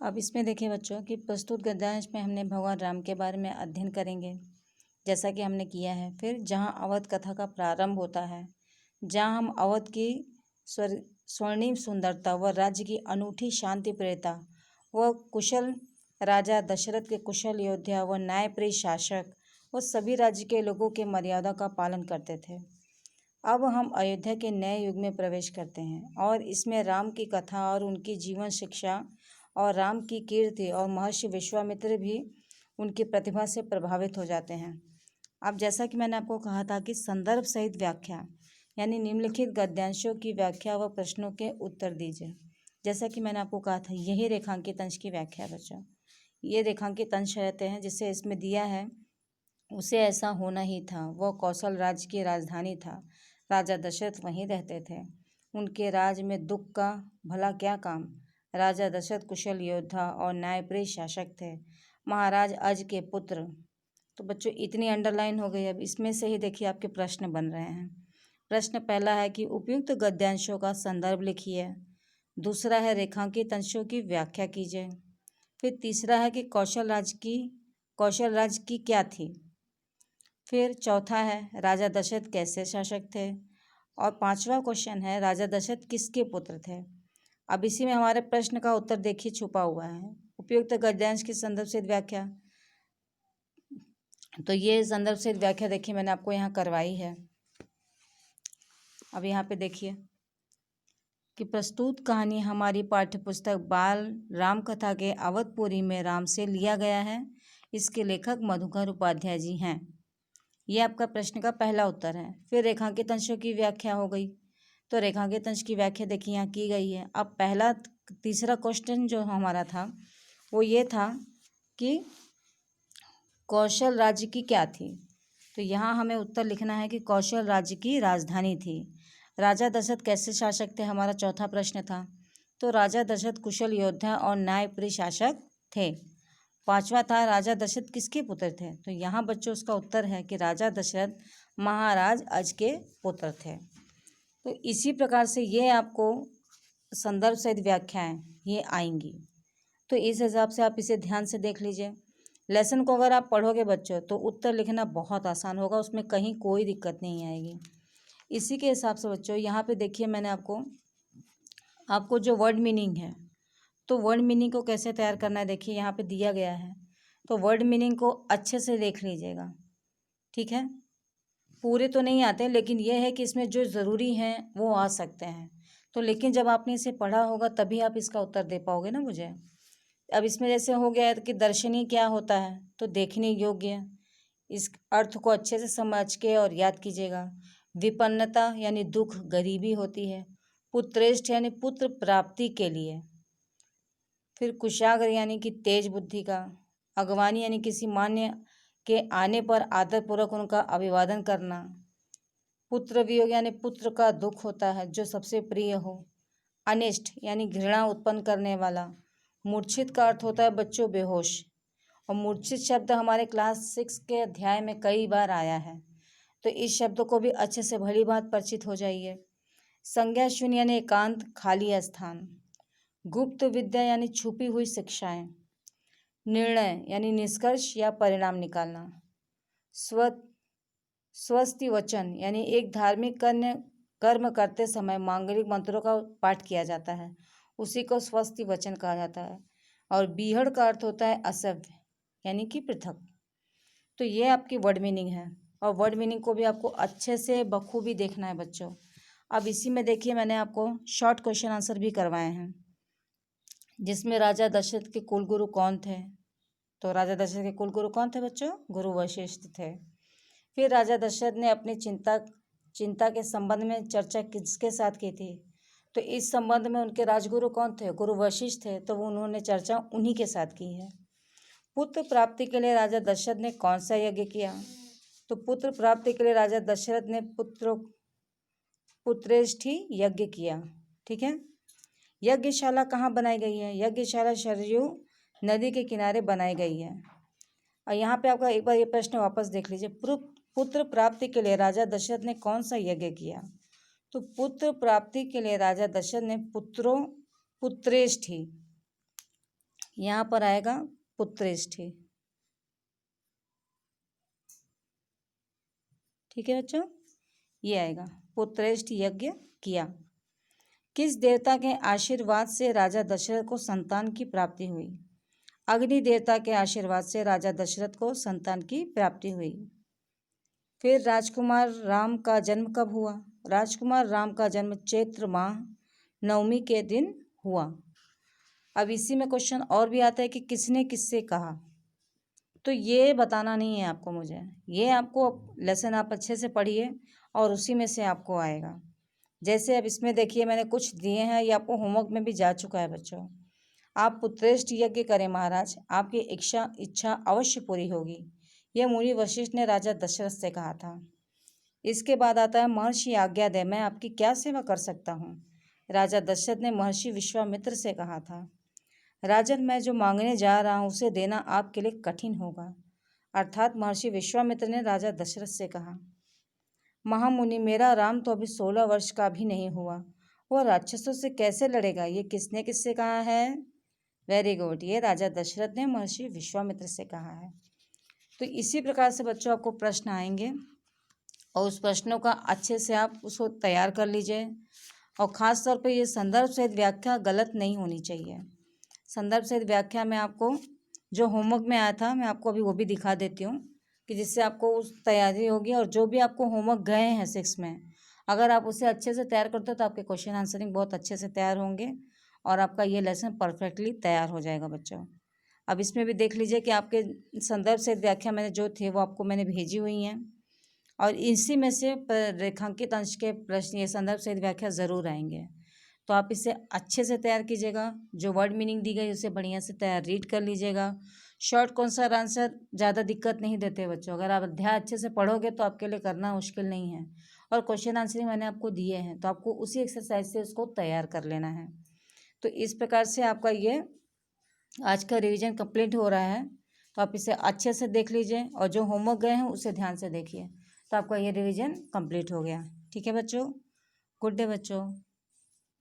अब इसमें देखिए बच्चों कि प्रस्तुत गद्यांश में हमने भगवान राम के बारे में अध्ययन करेंगे, जैसा कि हमने किया है। फिर जहाँ अवध कथा का प्रारंभ होता है, जहाँ हम अवध की स्वर्णिम सुंदरता व राज्य की अनूठी शांति प्रियता व कुशल राजा दशरथ के कुशल योद्धा व न्यायप्रिय शासक व सभी राज्य के लोगों के मर्यादा का पालन करते थे। अब हम अयोध्या के नए युग में प्रवेश करते हैं और इसमें राम की कथा और उनकी जीवन शिक्षा और राम की कीर्ति और महर्षि विश्वामित्र भी उनकी प्रतिभा से प्रभावित हो जाते हैं। अब जैसा कि मैंने आपको कहा था कि संदर्भ सहित व्याख्या यानी निम्नलिखित गद्यांशों की व्याख्या व प्रश्नों के उत्तर दीजिए। जैसा कि मैंने आपको कहा था, यही रेखांकित अंश की व्याख्या है बच्चों। ये रेखांकित अंश रहते हैं जिसे इसमें दिया है, उसे ऐसा होना ही था। वह कौशल राज्य की राजधानी था। राजा दशरथ वहीं रहते थे। उनके राज में दुख का भला क्या काम। राजा दशरथ कुशल योद्धा और न्यायप्रिय शासक थे। महाराज अज के पुत्र। तो बच्चों इतनी अंडरलाइन हो गई। अब इसमें से ही देखिए आपके प्रश्न बन रहे हैं। प्रश्न पहला है कि उपयुक्त गद्यांशों का संदर्भ लिखिए। दूसरा है रेखांकित अंशों की व्याख्या कीजिए। फिर तीसरा है कि कौशल राज्य की क्या थी। फिर चौथा है राजा दशरथ कैसे शासक थे। और पांचवा क्वेश्चन है राजा दशरथ किसके पुत्र थे। अब इसी में हमारे प्रश्न का उत्तर देखिए छुपा हुआ है। उपयुक्त गद्यांश की संदर्भ से व्याख्या, तो ये संदर्भ से व्याख्या देखिए मैंने आपको यहाँ करवाई है। अब यहाँ पे देखिए कि प्रस्तुत कहानी हमारी पाठ्यपुस्तक बाल राम कथा के अवधपुरी में राम से लिया गया है। इसके लेखक मधुकर उपाध्याय जी हैं। ये आपका प्रश्न का पहला उत्तर है। फिर रेखांकित अंशों की व्याख्या हो गई, तो रेखांकित अंश की व्याख्या देखिए यहाँ की गई है। अब तीसरा क्वेश्चन जो हमारा था वो ये था कि कौशल राज्य की क्या थी। तो यहाँ हमें उत्तर लिखना है कि कौशल राज्य की राजधानी थी। राजा दशरथ कैसे शासक थे, हमारा चौथा प्रश्न था। तो राजा दशरथ कुशल योद्धा और न्यायप्रिय शासक थे। पांचवा था राजा दशरथ किसके पुत्र थे। तो यहाँ बच्चों उसका उत्तर है कि राजा दशरथ महाराज अज के पुत्र थे। तो इसी प्रकार से ये आपको संदर्भ सहित व्याख्याएं ये आएंगी। तो इस हिसाब से आप इसे ध्यान से देख लीजिए। लेसन को अगर आप पढ़ोगे बच्चों तो उत्तर लिखना बहुत आसान होगा, उसमें कहीं कोई दिक्कत नहीं आएगी। इसी के हिसाब से बच्चों यहाँ पे देखिए मैंने आपको जो वर्ड मीनिंग है, तो वर्ड मीनिंग को कैसे तैयार करना है देखिए यहाँ पे दिया गया है। तो वर्ड मीनिंग को अच्छे से देख लीजिएगा, ठीक है। पूरे तो नहीं आते, लेकिन यह है कि इसमें जो ज़रूरी हैं वो आ सकते हैं। तो लेकिन जब आपने इसे पढ़ा होगा तभी आप इसका उत्तर दे पाओगे ना मुझे। अब इसमें जैसे हो गया है कि दर्शनीय क्या होता है, तो देखने योग्य। इस अर्थ को अच्छे से समझ के और याद कीजिएगा। विपन्नता यानी दुख गरीबी होती है। पुत्रेष्ठ यानी पुत्र प्राप्ति के लिए। फिर कुशाग्र यानी कि तेज बुद्धि का। अगवानी यानी किसी मान्य के आने पर आदरपूर्वक उनका अभिवादन करना। पुत्र वियोग यानी पुत्र का दुख होता है जो सबसे प्रिय हो। अनिष्ट यानी घृणा उत्पन्न करने वाला। मूर्छित का अर्थ होता है बच्चों बेहोश। और मूर्छित शब्द हमारे क्लास 6 के अध्याय में कई बार आया है, तो इस शब्द को भी अच्छे से भली बात परिचित हो जाइए। संज्ञा शून्य यानी एकांत खाली स्थान। गुप्त विद्या यानी छुपी हुई शिक्षाएं। निर्णय यानी निष्कर्ष या परिणाम निकालना। स्वस्ति वचन यानी एक धार्मिक कर्म करते समय मांगलिक मंत्रों का पाठ किया जाता है, उसी को स्वस्ति वचन कहा जाता है। और बीहड़ का अर्थ होता है असभ्य यानी कि पृथक। तो ये आपकी वर्ड मीनिंग है, और वर्ड मीनिंग को भी आपको अच्छे से बखूबी देखना है बच्चों। अब इसी में देखिए मैंने आपको शॉर्ट क्वेश्चन आंसर भी करवाए हैं, जिसमें राजा दशरथ के कुलगुरु कौन थे। तो राजा दशरथ के कुलगुरु कौन थे बच्चों, गुरु वशिष्ठ थे। फिर राजा दशरथ ने अपनी चिंता के संबंध में चर्चा किसके साथ की थी। तो इस संबंध में उनके राजगुरु कौन थे, गुरु वशिष्ठ थे, तो उन्होंने चर्चा उन्हीं के साथ की है। पुत्र प्राप्ति के लिए राजा दशरथ ने कौन सा यज्ञ किया। तो पुत्र प्राप्ति के लिए राजा दशरथ ने पुत्रेष्ठी यज्ञ किया, ठीक है। यज्ञशाला कहाँ बनाई गई है, यज्ञशाला सरयू नदी के किनारे बनाई गई है। और यहाँ पे आपका एक बार ये प्रश्न वापस देख लीजिए। पुत्र प्राप्ति के लिए राजा दशरथ ने कौन सा यज्ञ किया। तो पुत्र प्राप्ति के लिए राजा दशरथ ने पुत्रेष्ठी यहाँ पर आएगा पुत्रेष्ठि। ठीक है बच्चों, ये आएगा पुत्रेष्ठ यज्ञ किया। किस देवता के आशीर्वाद से राजा दशरथ को संतान की प्राप्ति हुई? अग्नि देवता के आशीर्वाद से राजा दशरथ को संतान की प्राप्ति हुई। फिर राजकुमार राम का जन्म कब हुआ? राजकुमार राम का जन्म चैत्र माह नवमी के दिन हुआ। अब इसी में क्वेश्चन और भी आता है कि किसने किससे कहा, तो ये बताना नहीं है आपको मुझे, ये आपको लेसन आप अच्छे से पढ़िए और उसी में से आपको आएगा। जैसे अब इसमें देखिए मैंने कुछ दिए हैं, ये आपको होमवर्क में भी जा चुका है बच्चों। आप पुत्रेष्ठ यज्ञ करें महाराज, आपकी इच्छा अवश्य पूरी होगी। यह मुनि वशिष्ठ ने राजा दशरथ से कहा था। इसके बाद आता है महर्षि आज्ञा दे, मैं आपकी क्या सेवा कर सकता हूँ? राजा दशरथ ने महर्षि विश्वामित्र से कहा था। राजन, मैं जो मांगने जा रहा हूँ उसे देना आपके लिए कठिन होगा। अर्थात महर्षि विश्वामित्र ने राजा दशरथ से कहा। महामुनि, मेरा राम तो अभी 16 वर्ष का भी नहीं हुआ, वह राक्षसों से कैसे लड़ेगा? ये किसने किससे कहा है? वेरी गुड, ये राजा दशरथ ने महर्षि विश्वामित्र से कहा है। तो इसी प्रकार से बच्चों आपको प्रश्न आएंगे और उस प्रश्नों का अच्छे से आप उसको तैयार कर लीजिए। और ख़ास तौर पे ये संदर्भ सहित व्याख्या गलत नहीं होनी चाहिए। संदर्भ सहित व्याख्या में आपको जो होमवर्क में आया था मैं आपको अभी वो भी दिखा देती हूँ कि जिससे आपको उस तैयारी होगी। और जो भी आपको होमवर्क गए हैं 6 में, अगर आप उसे अच्छे से तैयार करते हो तो आपके क्वेश्चन आंसरिंग बहुत अच्छे से तैयार होंगे और आपका ये लेसन परफेक्टली तैयार हो जाएगा बच्चों। अब इसमें भी देख लीजिए कि आपके संदर्भ से व्याख्या मैंने जो थे वो आपको मैंने भेजी हुई हैं और इसी में से रेखांकित अंश के प्रश्न ये संदर्भ से व्याख्या ज़रूर आएंगे। तो आप इसे अच्छे से तैयार कीजिएगा। जो वर्ड मीनिंग दी गई उसे बढ़िया से तैयार रीड कर लीजिएगा। शॉर्ट कौन सा आंसर ज़्यादा दिक्कत नहीं देते बच्चों। अगर आप अध्याय अच्छे से पढ़ोगे तो आपके लिए करना मुश्किल नहीं है। और क्वेश्चन आंसरिंग मैंने आपको दिए हैं तो आपको उसी एक्सरसाइज से उसको तैयार कर लेना है। तो इस प्रकार से आपका ये आज का रिवीजन कंप्लीट हो रहा है। तो आप इसे अच्छे से देख लीजिए और जो होमवर्क गए हैं उसे ध्यान से देखिए। तो आपका ये रिवीजन कंप्लीट हो गया। ठीक है बच्चों, गुड डे बच्चों।